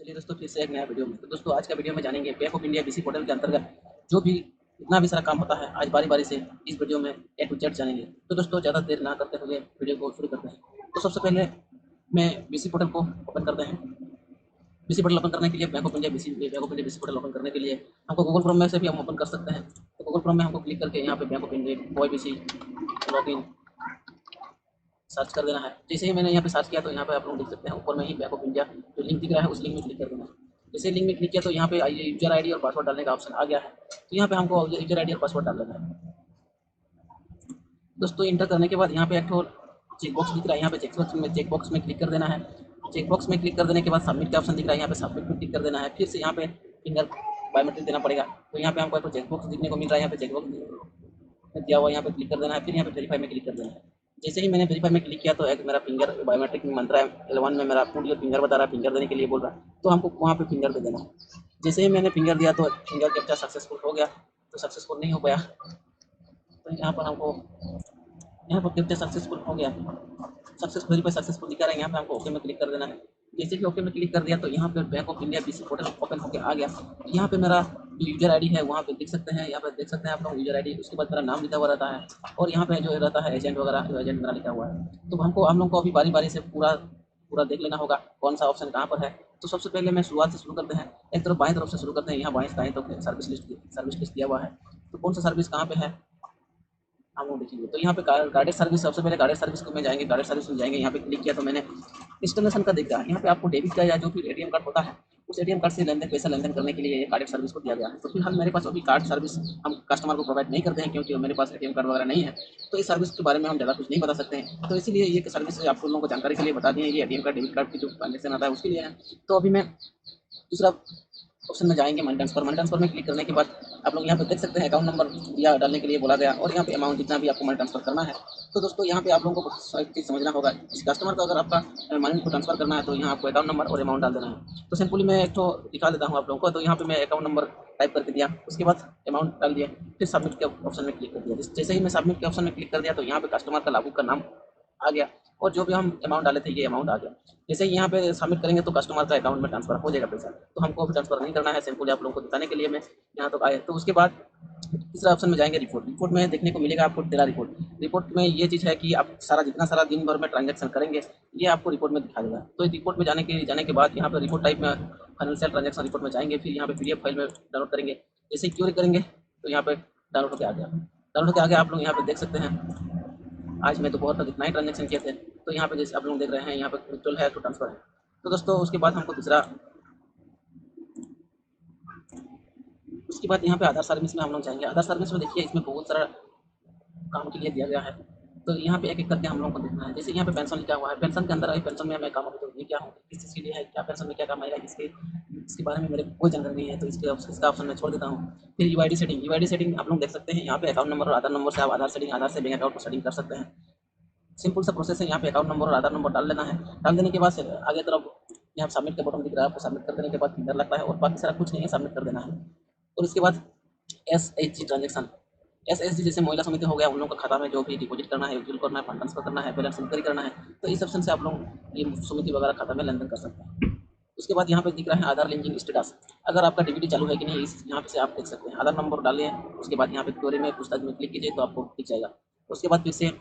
चलिए दोस्तों, फिर से एक नया वीडियो में। तो दोस्तों, आज का वीडियो में जानेंगे bank of India BC portal के अंतर्गत जो भी जितना भी सारा काम होता है, आज बारी-बारी से इस वीडियो में ए टू जेड जानेंगे। तो दोस्तों, ज़्यादा देर ना करते हुए वीडियो को शुरू करते हैं। तो सबसे पहले मैं बीसी पोर्टल को ओपन करते हैं। बीसी पोर्टल ओपन करने के लिए bank of India BC portal open करने के लिए हमको गूगल क्रोम में से भी हम ओपन कर सकते हैं। तो गूगल क्रोम में हमको क्लिक करके यहाँ पे bank of India OIBC login search कर देना है। जैसे ही मैंने यहाँ पे सर्च किया तो यहाँ पे आप लोग देख सकते हैं ऊपर में ही बैंक ऑफ इंडिया जो लिंक दिख रहा है उस लिंक में क्लिक कर देना है। जैसे लिंक में क्लिक किया तो यहाँ पे आइए यूजर आईडी और पासवर्ड डालने का ऑप्शन आ गया है। तो यहाँ पे हमको यूजर आईडी और पासवर्ड डाल देना है। दोस्तों, इंटर करने के बाद यहाँ पे एक ठो चेक बॉक्स दिख रहा है। यहाँ पे चेक बॉक्स में क्लिक कर देना है। चेक बॉक्स में क्लिक कर देने के बाद सबमिट का ऑप्शन दिख रहा है। यहाँ पे सबमिट में क्लिक कर देना है। फिर से यहाँ पे फिंगर बायोमेट्रिक देना पड़ेगा। तो यहाँ पे हमको एक चेक बॉक्स देखने को मिल रहा है। यहाँ पे चेक बॉक्स दिया हुआ, यहाँ पे क्लिक कर देना है। फिर यहाँ पे वेरीफाई में क्लिक कर देना है। जैसे ही मैंने वेरीफाई में क्लिक किया तो एक मेरा फिंगर बायोमेट्रिक में मंत्रा है L1 में मेरा पुट योर फिंगर बता रहा है, फिंगर देने के लिए बोल रहा है। तो हमको वहाँ पे फिंगर दे देना है। जैसे ही मैंने फिंगर दिया तो फिंगर कैप्चा सक्सेसफुल हो गया। तो सक्सेसफुल नहीं हो पाया तो यहाँ पर कैप्चा सक्सेसफुल हो गया। वेरीफाई सक्सेसफुल दिखा रहा है। यहाँ पे हमको ओके में क्लिक कर देना है। जैसे कि ओके में क्लिक कर दिया तो यहाँ पे bank of India BC portal open होकर आ गया। यहाँ पे मेरा जो यूजर आईडी है वहाँ पे देख सकते हैं। यहाँ पे देख सकते हैं आप लोग यूजर आईडी, उसके बाद मेरा नाम लिखा हुआ रहता है और यहाँ पे जो रहता है एजेंट वगैरह, जो एजेंट मेरा लिखा हुआ है। तो हम लोग को अभी बारी बारी से पूरा पूरा देख लेना होगा कौन सा ऑप्शन कहाँ पर है। तो सबसे पहले मैं शुरुआत से शुरू करते हैं। एक तरफ बाएं तरफ से शुरू करते हैं। यहाँ बाएं दाएं तो सर्विस लिस्ट दिया हुआ है। तो कौन सा सर्विस कहाँ पे है हम लोग देखेंगे। तो यहाँ पे गार्डेड सर्विस, सबसे पहले गार्डेड सर्विस को में जाएंगे। गार्डेड सर्विस में जाएंगे, यहाँ पे क्लिक किया तो मैंने इंस्टॉलेशन का दिख रहा है। यहाँ पे आपको डेबिट का या जो भी एटीएम कार्ड होता है उस एटीएम कार्ड से पैसा लेन देन करने के लिए ये गार्डेड सर्विस को दिया गया है। तो फिलहाल मेरे पास अभी कार्ड सर्विस हम कस्टमर को प्रोवाइड नहीं करते हैं, क्योंकि मेरे पास एटीएम कार्ड वगैरह नहीं है। तो इस सर्विस के बारे में हम ज़्यादा कुछ नहीं बता सकते हैं। तो इसीलिए ये सर्विस आप लोगों को जानकारी के लिए बता दें, ये एटीएम कार्ड डेबिट कार्ड की जो ट्रांजेक्शन आता है उसके लिए है। तो अभी मैं दूसरा ऑप्शन में जाएंगे, मनी ट्रांसफर में क्लिक करने के बाद आप लोग यहाँ पे देख सकते हैं अकाउंट नंबर या डालने के लिए बोला गया और यहाँ पे अमाउंट जितना भी आपको मनी ट्रांसफर करना है। तो दोस्तों, यहाँ पे आप लोगों को एक चीज़ समझना होगा। इस कस्टमर को अगर आपका मनी को ट्रांसफर करना है तो यहाँ आपको अकाउंट नंबर और अमाउंट डाल देना है। तो सिंपली मैं एक तो दिखा देता हूँ आप लोगों को। तो यहाँ पे मैं अकाउंट नंबर टाइप करके दिया, उसके बाद अमाउंट डाल दिया, फिर सबमिट के ऑप्शन में क्लिक कर दिया। जैसे ही मैं सबमिट के ऑप्शन में क्लिक कर दिया तो यहाँ पे कस्टमर का लागू का नाम आ गया और जो भी हम अमाउंट डाले थे ये अमाउंट आ गया। जैसे ही यहाँ पे सबमिट करेंगे तो कस्टमर का अकाउंट में ट्रांसफर हो जाएगा पैसा। तो हमको अभी ट्रांसफर नहीं करना है, सिंपली आप लोगों को दिखाने के लिए मैं यहाँ तक आए। तो उसके बाद तीसरा ऑप्शन में जाएंगे, रिपोर्ट में देखने को मिलेगा आपको तेरा रिपोर्ट में ये चीज़ है कि आप जितना सारा दिन भर में ट्रांजेक्शन करेंगे ये आपको रिपोर्ट में दिखा देगा। तो रिपोर्ट में जाने के बाद यहाँ पे रिपोर्ट टाइप में फाइनेंशियल ट्रांजेक्शन रिपोर्ट में जाएंगे, फिर यहाँ पे पीडीएफ फाइल में डाउनलोड करेंगे। जैसे ही क्यूरी करेंगे तो यहाँ पे डाउनलोड होकर आ गया। डाउनलोड होकर आगे आप लोग यहाँ पे देख सकते हैं। आज मैं दोपहर तक इतना ही ट्रांजेक्शन किए थे। तो यहाँ पे जैसे आप लोग देख रहे हैं यहाँ पे विड्रॉल है तो ट्रांसफर है। तो दोस्तों, उसके बाद यहाँ पे आधार सर्विस में हम लोग जाएंगे। आधार सर्विस में देखिए इसमें बहुत सारा काम के लिए दिया गया है। तो यहाँ पे एक एक करके हम लोग को देखना है। जैसे यहाँ पे पेंशन लिखा हुआ है, पेंशन के अंदर पेंशन में मैं काम अभी तो ये क्या हूँ, किस चीज़ के लिए है, क्या पेंशन में क्या काम आएगा, इसके बारे में मेरे को कोई जानकारी नहीं है। तो इसका ऑप्शन मैं छोड़ देता हूँ। फिर यूआईडी सेटिंग आप लोग देख सकते हैं। यहाँ पे अकाउंट नंबर और आधार नंबर से आप आधार से बैंक अकाउंट को सेटिंग कर सकते हैं। सिंपल सा प्रोसेस है। यहाँ पे अकाउंट नंबर और आधार नंबर डाल लेना है। डाल देने के बाद से आगे तरफ यहाँ सबमिट का बटन दिख रहा है, आपको सबमिट कर देने के बाद फिंगर लगता है और बाकी सारा कुछ नहीं है, सबमिट कर देना है। और इसके बाद SHG ट्रांजेक्शन, SHG जैसे महिला समिति हो गया, उन लोगों का खाता में जो भी डिपॉजिट करना है, विड्रॉल करना है, फंड ट्रांसफर करना है, बैलेंस इंक्वायरी करना है, तो इस ऑप्शन से आप लोग ये समिति वगैरह खाता में लेन देन कर सकते हैं। उसके बाद यहाँ पे दिख रहा है आधार लिंकिंग स्टेटस, अगर आपका डीबीटी चालू है कि नहीं, इस यहाँ पे से आप देख सकते हैं। आधार नंबर डालिए, उसके बाद यहाँ पे क्वेरी में पूछताछ में क्लिक कीजिए तो आपको दिख जाएगा। उसके बाद फिर से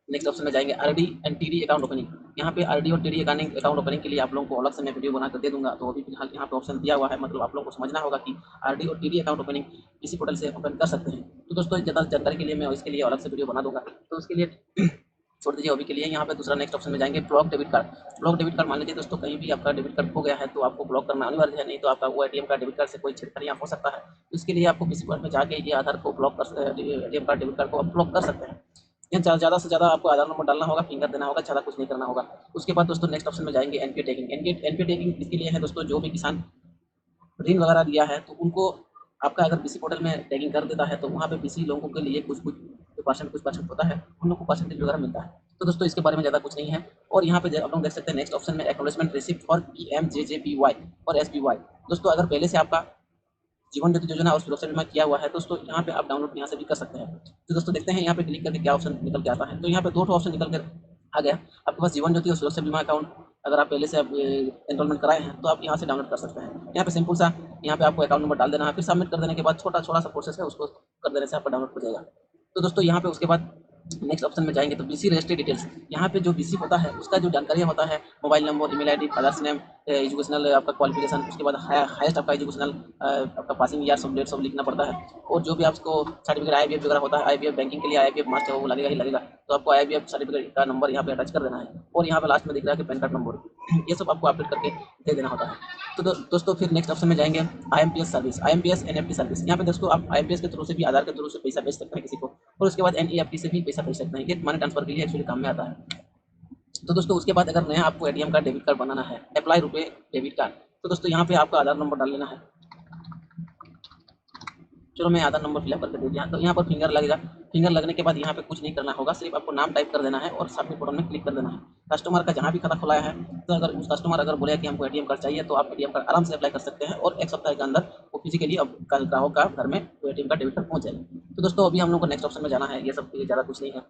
नेक्स्ट ऑप्शन में जाएंगे, RD and TD account opening. यहाँ पे आरडी और टीडी अकाउंट ओपनिंग के लिए आप लोगों को अलग से मैं वीडियो बनाकर दे दूंगा। तो अभी फिलहाल यहाँ पे ऑप्शन दिया हुआ है, मतलब आप लोगों को समझना होगा कि आरडी और टीडी अकाउंट ओपनिंग इसी पोर्टल से ओपन कर सकते हैं। तो दोस्तों, ज़्यादा जानकारी के लिए मैं इसके लिए अलग से वीडियो बना दूंगा, तो उसके लिए छोड़ दीजिए अभी के लिए। यहाँ पे दूसरा नेक्स्ट ऑप्शन में जाएंगे, ब्लॉक डेबिट कार्ड मान लीजिए दोस्तों कहीं भी आपका डेबिट कार्ड खो गया है तो आपको ब्लॉक करना अनिवार्य है, नहीं तो आपका वो एटीएम कार्ड डेबिट कार्ड से कोई छेड़खानी हो सकता है। तो इसके लिए आपको किसी पॉइंट में जाके ये आधार को ब्लॉक कर एटीएम कार्ड डेबिट कार्ड को आप ब्लॉक कर सकते हैं। यहाँ ज़्यादा से ज़्यादा आपको आधार नंबर डालना होगा, फिंगर देना होगा, ज़्यादा कुछ नहीं करना होगा। उसके बाद दोस्तों नेक्स्ट ऑप्शन में जाएंगे, एनपीए टैगिंग इसके लिए है दोस्तों, जो भी किसान ऋण वगैरह लिया है तो उनको आपका अगर बीसी पोर्टल में टैगिंग कर देता है तो वहाँ पे बीसी लोगों के लिए कुछ परसेंट होता है, उन लोगों को परसेंटेज वगैरह मिलता है। तो दोस्तों, इसके बारे में ज़्यादा कुछ नहीं है। और यहाँ पे आप लोग देख सकते हैं नेक्स्ट ऑप्शन में एक्नॉलेजमेंट रिसिप्ट और PMJJBY और SBY। दोस्तों, अगर पहले से आपका जीवन ज्योति योजना और सुरक्षा बीमा किया हुआ है दोस्तों, यहाँ पे आप डाउनलोड यहाँ से भी कर सकते हैं। तो दोस्तों, देखते हैं यहाँ पे क्लिक करके क्या ऑप्शन निकल के आता है। तो यहाँ पे दो ऑप्शन निकल कर आ गया। आपके पास जीवन ज्योति और सुरक्षा बीमा अकाउंट अगर आप पहले से आप एनरोलमेंट कराए हैं तो आप यहाँ से डाउनलोड कर सकते हैं। यहाँ पे सिंपल सा यहाँ पे आपको अकाउंट नंबर डाल देना है, फिर सबमिट कर देने के बाद छोटा सा प्रोसेस है, उसको कर देने से आपका डाउनलोड हो जाएगा। तो दोस्तों यहाँ पे उसके बाद नेक्स्ट ऑप्शन में जाएंगे तो बीसी रजिस्ट्री डिटेल्स। यहाँ पे जो बीसी होता है उसका जो जानकारी होता है, mobile number, email ID, father's name, educational आपका क्वालिफिकेशन, उसके बाद हाईएस्ट आपका एजुकेशनल आपका पासिंग ईयर सब डेट सब लिखना पड़ता है। और जो भी आपको सर्टिफिकेट आईबीएफ वगैरह होता है, आईबीएफ बैंकिंग के लिए आईबीएफ मास्ट है वो लगेगा ही लगेगा, तो आपको आईबीएफ सर्टिफिकेट का नंबर यहाँ पे अटैच कर देना है। और यहाँ पे लास्ट में दिख रहा है कि पैन कार्ड नंबर, ये सब आपको अपडेट करके दे देना होता है। तो दोस्तों फिर नेक्स्ट ऑप्शन में जाएंगे IMPS service, IMPS NEFT service. यहाँ पे दोस्तों आप आईएमपीएस के थ्रू से भी, आधार के थ्रू से पैसा भेज सकते हैं किसी को, और उसके बाद एनईएफटी से भी पैसा भेज सकते हैं। ये मनी ट्रांसफर के लिए एक्चुअली काम में आता है। तो दोस्तों उसके बाद अगर नया आपको एटीएम कार्ड, डेबिट कार्ड बनाना है, अप्लाई रुपए डेबिट कार्ड, तो दोस्तों यहाँ पे आपका आधार नंबर डाल लेना है। चलो मैं आधार नंबर फिलअप करके दे दिया, तो यहाँ पर फिंगर लगेगा। फिंगर लगने के बाद यहाँ पे कुछ नहीं करना होगा, सिर्फ आपको नाम टाइप कर देना है और सबमिट बटन में क्लिक कर देना है। कस्टमर का जहाँ भी खाता खुलाया है, तो अगर उस कस्टमर अगर बोले कि हमको एटीएम कार्ड चाहिए, तो आप एटीएम कार्ड आराम से अप्लाई कर सकते हैं और एक सप्ताह के अंदर वो फिजिकली अब ग्राहक का घर में वो एटीएम कार्ड, डेबिट कार्ड पहुँच जाएगा। तो दोस्तों अभी हम लोग को नेक्स्ट ऑप्शन में जाना है। ये सब ज़्यादा कुछ नहीं है।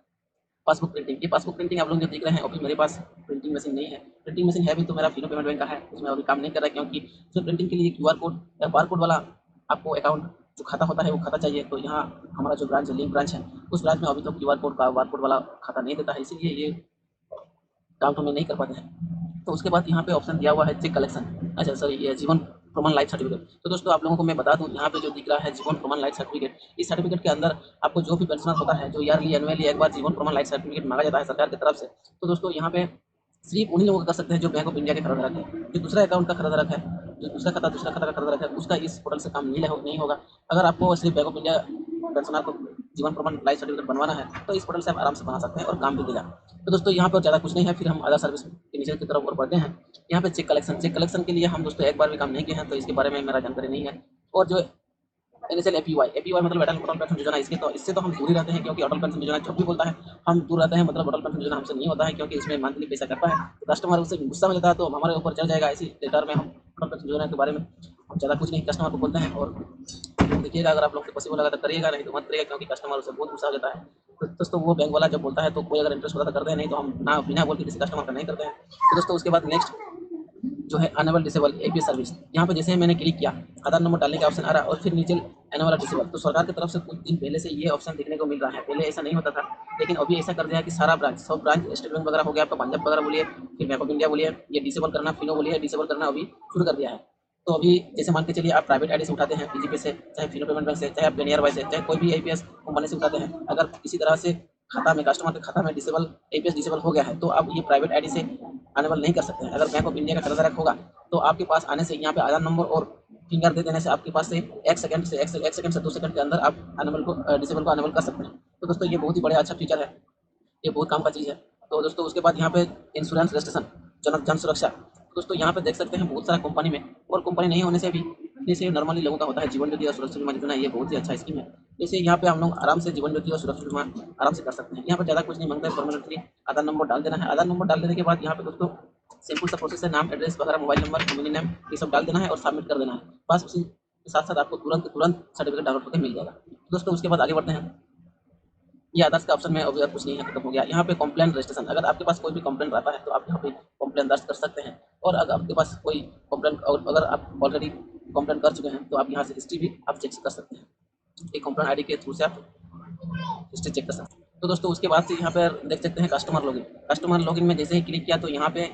पासबुक प्रिंटिंग, ये पासबुक प्रिंटिंग आप लोग जो दिख रहे हैं, अभी मेरे पास प्रिंटिंग मशीन नहीं है। प्रिंटिंग मशीन है भी तो मेरा फिनो पेमेंट बैंक का है, उसमें अभी काम नहीं कर रहा है, क्योंकि उसमें प्रिंटिंग के लिए क्यूआर कोड या बार कोड वाला आपको अकाउंट जो खाता होता है वो खाता चाहिए। तो यहाँ हमारा जो ब्रांच है, लिंक ब्रांच है, उस ब्रांच में अभी तो क्यूआर कोड का बार कोड वाला खाता नहीं देता है, इसीलिए ये काम तो हम नहीं कर पाते हैं। तो उसके बाद यहाँ पे ऑप्शन दिया हुआ है चेक कलेक्शन, अच्छा सॉरी, ये जीवन प्रमाण लाइफ सर्टिफिकेट। तो दोस्तों आप लोगों को मैं बता दूं, यहाँ पे जो दिख रहा है जीवन प्रमाण लाइफ सर्टिफिकेट, इस सर्टिफिकेट के अंदर आपको जो भी पेंशनर होता है, जो ईयरली एनुअली एक बार जीवन प्रमाण लाइफ सर्टिफिकेट मांगा जाता है सरकार की तरफ से, तो दोस्तों यहाँ पे सिर्फ उन्हीं लोगों का कर सकते हैं जो बैंक ऑफ इंडिया के खरीदारक है। जो दूसरा अकाउंट का खरीदारक है, जो दूसरा खाता का खरीदारक है, उसका इस पोर्टल से काम नहीं होगा। अगर आपको सिर्फ बैंक ऑफ इंडिया पेंशनर को जीवन प्रमाण लाइफ सर्टिफिकेट बनवाना है, तो इस पोर्टल से आप आराम से बना सकते हैं और काम भी देगा। तो दोस्तों यहाँ पर ज़्यादा कुछ नहीं है, फिर हम आधार सर्विस के नीचे की तरफ और बढ़ते हैं। यहाँ पे चेक कलेक्शन, चेक कलेक्शन के लिए हम दोस्तों एक बार भी काम नहीं किए हैं, तो इसके बारे में मेरा जानकारी नहीं है। और जो एनएसएल एपीवाई, एपीवाई मतलब अटल पेंशन योजना, इससे तो हम दूर ही रहते हैं, क्योंकि अटल पेंशन योजना जब भी बोलता है हम दूर रहते हैं, मतलब अटल पेंशन योजना हमसे नहीं होता है, क्योंकि इसमें मंथली पैसा करता है, तो कस्टमर उससे गुस्सा में लेता है तो हमारे ऊपर चढ़ जाएगा। इसी लेटर में हम अटल पेंशन योजना के बारे में हम ज़्यादा कुछ नहीं कस्टमर को बोलते हैं। और देखिएगा, अगर आप लोग को पॉसिबल लगा तो करिएगा, नहीं तो मत करिएगा, क्योंकि कस्टमर उससे बहुत गुस्सा हो जाता है। तो दोस्तों वो बैंक वाला जब बोलता है तो कोई अगर इंटरेस्ट होता है तो करते हैं, नहीं तो हम ना बिना बोल के किसी कस्टमर का नहीं करते हैं। तो दोस्तों उसके बाद नेक्स्ट जो है अनेबल डिसेबल एपीएस सर्विस, यहाँ पे जैसे ही मैंने क्लिक किया, आधार नंबर डालने का ऑप्शन आ रहा है और फिर नीचे अनेबल डिसेबल। तो सरकार की तरफ से कुछ दिन पहले से ये ऑप्शन देखने को मिल रहा है, पहले ऐसा नहीं होता था, लेकिन अभी ऐसा कर दिया है कि सारा ब्रांच, सब ब्रांच, स्टेट बैंक वगैरह हो गया, आपका पंजाब वगैरह बोलिए, फिर बैंक ऑफ इंडिया बोलिए, ये डिसेबल करना, फिनो बोलिए, डिसेबल करना अभी शुरू कर दिया है। तो अभी जैसे मान के चलिए आप प्राइवेट आईडी से उठाते हैं, पीजीपी से, चाहे फिनो पेमेंट बैंक से, चाहे आप नियर बाय से, चाहे कोई भी एपीएस कंपनी से उठाते हैं, अगर किसी तरह से खाता में, कस्टमर के खाता में डिसेबल एपीएस डिसेबल हो गया है, तो आप ये प्राइवेट आईडी से अनेबल नहीं कर सकते हैं। अगर बैंक ऑफ इंडिया का खरीदारक होगा तो आपके पास आने से, यहाँ पे आधार नंबर और फिंगर दे देने से आपके पास से एक सेकंड से 2 सेकंड के अंदर आप अनेबल को डिसेबल को अनेबल कर सकते हैं। तो दोस्तों ये बहुत ही बड़ा अच्छा फीचर है, ये बहुत काम का चीज़ है। तो दोस्तों उसके बाद यहाँ पे इंश्योरेंस रजिस्ट्रेशन, जन सुरक्षा, दोस्तों यहाँ पे देख सकते हैं बहुत सारा कंपनी में, और कंपनी नहीं होने से भी जैसे नॉर्मली लोगों का होता है जीवन ज्योति और सुरक्षा बीमा योजना, ये बहुत ही अच्छा स्कीम है। जैसे यहाँ पे हम लोग आराम से जीवन ज्योति और सुरक्षा बीमा आराम से कर सकते हैं। यहाँ पे ज़्यादा कुछ नहीं मांगता है, फॉर्मेलिटी आधार नंबर डाल देना है। आधार नंबर डाल देने के बाद यहाँ पे दोस्तों सिंपल सा प्रोसेस है, नाम, एड्रेस वगैरह, मोबाइल नंबर, फैमिली नेम, ये सब डाल देना है और सबमिट कर देना है। बस उसी के साथ साथ आपको तुरंत सर्टिफिकेट डाउनलोड होकर मिल जाएगा। दोस्तों उसके बाद आगे बढ़ते हैं। ये आदर्श का ऑप्शन में अभी और कुछ नहीं है, खत्म हो गया। यहाँ पे कंप्लेंट रजिस्ट्रेशन, अगर आपके पास कोई भी कंप्लेंट रहता है तो आप यहाँ पे कंप्लेंट दर्ज कर सकते हैं। और अगर आपके पास कोई कंप्लेंट, और अगर आप ऑलरेडी कंप्लेंट कर चुके हैं तो आप यहाँ से हिस्ट्री भी आप चेक कर सकते हैं। एक कंप्लेंट आईडी के थ्रू से आप हिस्ट्री चेक कर सकते हैं। तो दोस्तों उसके बाद से यहाँ पर देख सकते हैं कस्टमर लॉगिन। कस्टमर लॉगिन में जैसे ही क्लिक किया तो यहाँ पे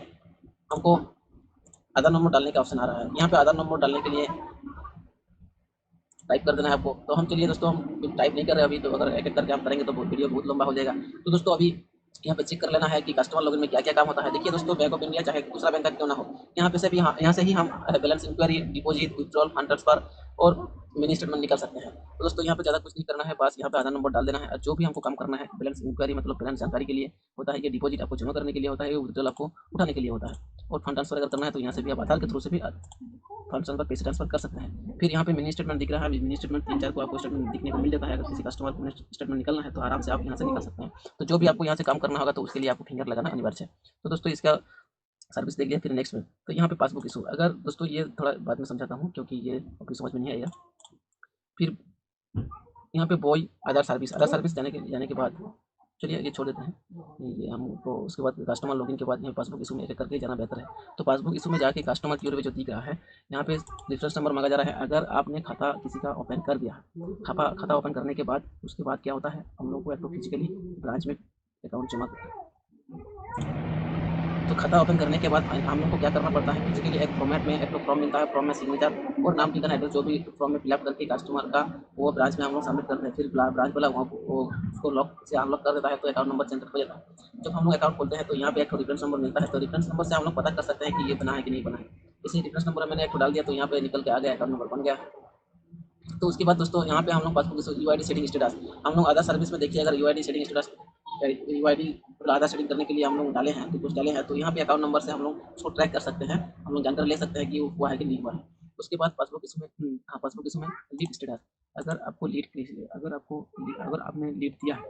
हमको आधार नंबर डालने का ऑप्शन आ रहा है। यहाँ पे आधार नंबर डालने के लिए टाइप कर देना है आपको। तो हम चलिए दोस्तों, हम टाइप नहीं कर रहे अभी, तो अगर एक एक करके हम करेंगे तो वीडियो बहुत लंबा हो जाएगा। तो दोस्तों अभी यहाँ पे चेक कर लेना है कि कस्टमर लॉगिन में क्या क्या काम होता है। देखिए दोस्तों, बैंक ऑफ इंडिया चाहे दूसरा बैंक का क्यों ना हो, यहाँ पे से भी यहाँ से ही हम balance inquiry, deposit, withdrawal, fund transfer और मिनी स्टेटमेंट निकाल सकते हैं। तो दोस्तों यहाँ पे ज़्यादा कुछ नहीं करना है, बस यहाँ पे आधार नंबर डाल देना है। और जो भी हमको काम करना है, बैलेंस इंक्वायरी मतलब बैलेंस जानकारी के लिए होता है, ये डिपॉजिट आपको जमा करने के लिए होता है, ये विथड्रॉल आपको उठाने के लिए होता है, और फंड ट्रांसफर अगर करना है तो यहाँ से भी आप आधार के थ्रू से भी फंड ट्रांसफर, पैसे ट्रांसफर कर सकते हैं। फिर यहाँ पे मिनी स्टेटमेंट दिख रहा है, मिनी स्टेटमेंट 3-4 को आपको स्टेटमेंट दिखने को मिल जाता है। अगर किसी कस्टमर को स्टेटमेंट निकालना है तो आराम से आप यहाँ से निकाल सकते हैं। तो जो भी आपको यहाँ से काम करना होगा तो उसके लिए आपको फिंगर लगाना अनिवार्य है। तो दोस्तों इसका सर्विस देख लिया। फिर नेक्स्ट में तो यहाँ पे पासबुक इशू, अगर दोस्तों ये थोड़ा बाद में समझाता हूँ क्योंकि ये आपकी समझ में नहीं आएगा। फिर यहाँ पे बॉय आधार सर्विस, आधार सर्विस जाने के बाद चलिए ये छोड़ देते हैं, ये हमको उसके बाद कस्टमर लॉगिन के बाद यहाँ पासबुक इशू में एक करके जाना बेहतर है। तो पासबुक इशू में जाके कस्टमर की ओर पे जो दिख रहा है यहाँ पे रेफरेंस नंबर मांगा जा रहा है। अगर आपने खाता किसी का ओपन कर दिया, खाता ओपन करने के बाद उसके बाद क्या होता है, हम लोग को एक तो फिजिकली ब्रांच में अकाउंट जमा तो खाता ओपन करने के बाद हम लोग को क्या करना पड़ता है, फिजिकली एक फॉर्मेट में एक तो फॉर्म मिलता है, फॉर्म में सिग्नेचर और नाम ठिकाना एड्रेस जो भी फॉर्म में फिलअप करके कस्टमर का वो ब्रांच में हम लोग सबमिट करते हैं। फिर ब्रांच वाला वहाँ वो उसको लॉक से अनलॉक कर देता है, तो अकाउंट नंबर जनरेट हो जाता है। जब हम लोग अकाउंट खोलते हैं तो यहाँ पे एक रेफरेंस नंबर मिलता है, तो रेफरेंस नंबर से हम लोग पता कर सकते हैं कि ये बना है कि नहीं बना है। इसी रेफरेंस नंबर मैंने एक डाल दिया तो यहाँ पे निकल के आ गया, अकाउंट नंबर बन गया। तो उसके बाद दोस्तों यहाँ पे हम लोग पासबुक यूआईडी सेटिंग स्टेटस, हम लोग आधार सर्विस में देखिए, अगर यूआईडी सेटिंग स्टेटस यूआईडी आधार सेटिंग करने के लिए हम लोग डाले हैं तो कुछ डाले हैं, तो यहाँ पे अकाउंट नंबर से हम लोग उसको ट्रैक कर सकते हैं, हम लोग जानकारी ले सकते हैं कि वो हुआ है कि नहीं हुआ है। उसके बाद पासबुक इसमें हाँ पासबुक इसमें लीड स्टेटस, अगर आपको अगर आपने लीड दिया है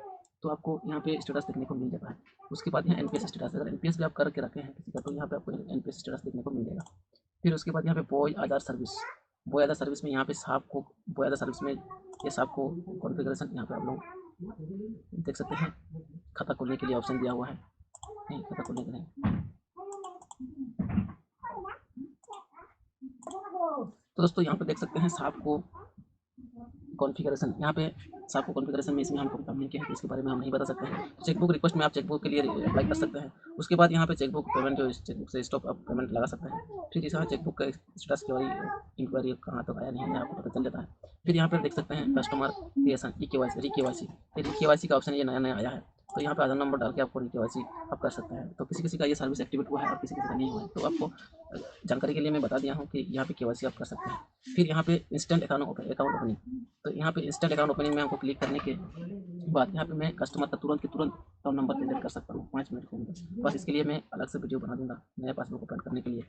तो आपको यहाँ पे स्टेटस देखने को मिल जाता है। उसके बाद यहाँ एनपीएस स्टेटस, अगर एनपीएस भी आप करके रखे हैं किसी का तो यहाँ पे आपको एनपीएस स्टेटस देखने को मिल जाएगा। फिर उसके बाद यहाँ पे बॉय आधार सर्विस, बॉय आधार सर्विस में यहाँ पे साहब को बॉय आधार सर्विस में ये साहब को कॉन्फ़िगरेशन यहाँ पे आप लोग देख सकते हैं, खाता खोलने के लिए ऑप्शन दिया हुआ है, नहीं खाता खोलने के लिए। तो दोस्तों यहाँ पे देख सकते हैं साहब को कॉन्फ़िगरेशन, यहाँ पे साहब को कॉन्फ़िगरेशन में इसमें हमको काम नहीं किया है तो इसके बारे में हम नहीं बता सकते हैं। चेकबुक रिक्वेस्ट में आप चेकबुक के लिए अप्लाई कर सकते हैं। उसके बाद यहाँ पे चेकबुक पेमेंट जो चेकबुक से स्टॉप आप पेमेंट लगा सकते हैं। फिर यहाँ चेकबुक का स्टेटस की इंक्वायरी कहाँ तक आया नहीं है आपको पता चल जाता है। फिर यहाँ पर देख सकते हैं कस्टमर क्रिएशन री केवाईसी का ऑप्शन ये नया नया आया है, तो यहाँ पे आधार नंबर डाल के आपको री-केवाईसी आप कर सकते हैं। तो किसी किसी का ये सर्विस एक्टिवेट हुआ है और किसी किसी का नहीं हुआ है, तो आपको जानकारी के लिए मैं बता दिया हूँ कि यहाँ पे केवाईसी आप कर सकते हैं। फिर यहाँ पे इंस्टेंट अकाउंट ओपनिंग, तो यहाँ पे इंस्टेंट अकाउंट ओपनिंग में आपको क्लिक करने के बाद यहाँ पे मैं कस्टमर का तुरंत के तुरंत अकाउंट नंबर जनरेट कर सकता हूँ 5 मिनट के अंदर। बस इसके लिए मैं अलग से वीडियो बना दूंगा नया पासबुक ओपन करने के लिए।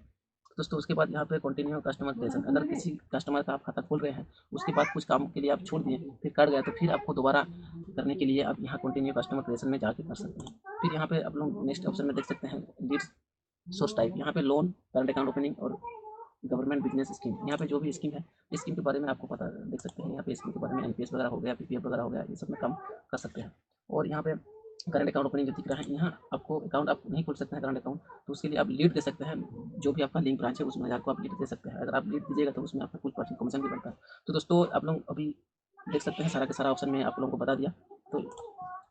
दोस्तों उसके बाद यहाँ पे कंटिन्यू कस्टमर क्रिएशन, अगर किसी कस्टमर का आप खाता खोल रहे हैं उसके बाद कुछ काम के लिए आप छोड़ दिए फिर कट गया तो फिर आपको दोबारा करने के लिए आप यहाँ कंटिन्यू कस्टमर क्रिएशन में जाके कर सकते हैं। फिर यहाँ पे आप लोग नेक्स्ट ऑप्शन में देख सकते हैं लीड सोर्स टाइप, यहाँ पे लोन, करंट अकाउंट ओपनिंग और गवर्नमेंट बिजनेस स्कीम, यहाँ पे जो भी स्कीम है इस स्कीम के बारे में आपको पता देख सकते हैं। यहाँ पे स्कीम के बारे में एनपीएस वगैरह हो गया, पीपीएफ वगैरह हो गया, ये सब में काम कर सकते हैं। और यहाँ पे करंट अकाउंट ओपनिंग जो दिख रहा है, यहाँ आपको अकाउंट आप नहीं खोल सकते हैं करंट अकाउंट, तो उसके लिए आप लीड दे सकते हैं, जो भी आपका लिंक ब्रांच है उसमें जाकर आप लीड दे सकते हैं। अगर आप लीड दीजिएगा तो उसमें आपका कुछ परसेंट कमीशन भी बनता है। तो दोस्तों आप लोग अभी देख सकते हैं सारा का सारा ऑप्शन मैं आप लोगों को बता दिया। तो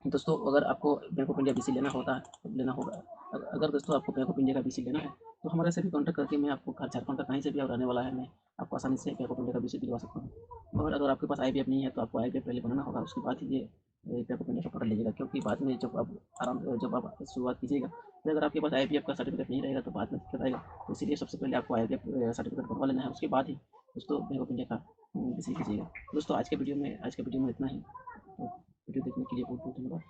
दोस्तों अगर आपको बैंक ऑफ इंडिया बीसी लेना होता है लेना होगा, अगर दोस्तों आपको बैंक ऑफ इंडिया का बीसी लेना है तो हमारे से भी कॉन्टैक्ट करके मैं आपको झारखंड का कहीं से भी आप रहने वाला है, मैं आपको आसानी से बैंक ऑफ इंडिया का बीसी दिलवा सकता हूँ। और अगर आपके पास आईपीएफ नहीं है तो आपको आईपीएफ पहले बनाना होगा, उसके बाद ही ये बैंक ऑफ इंडिया का पकड़ लीजिएगा, क्योंकि बाद में जब आप शुरुआत कीजिएगा तो अगर आपके पास आईपीएफ का सर्टिफिकेट नहीं रहेगा तो बाद में दिक्कत आएगा। तो इसीलिए सबसे पहले आपको आईपीएफ सर्टिफिकेट बनवा लेना है, उसके बाद ही दोस्तों बैंक ऑफ इंडिया का बीसी कीजिएगा। दोस्तों आज के वीडियो में इतना ही। तो वीडियो देखने के लिए बहुत बहुत धन्यवाद।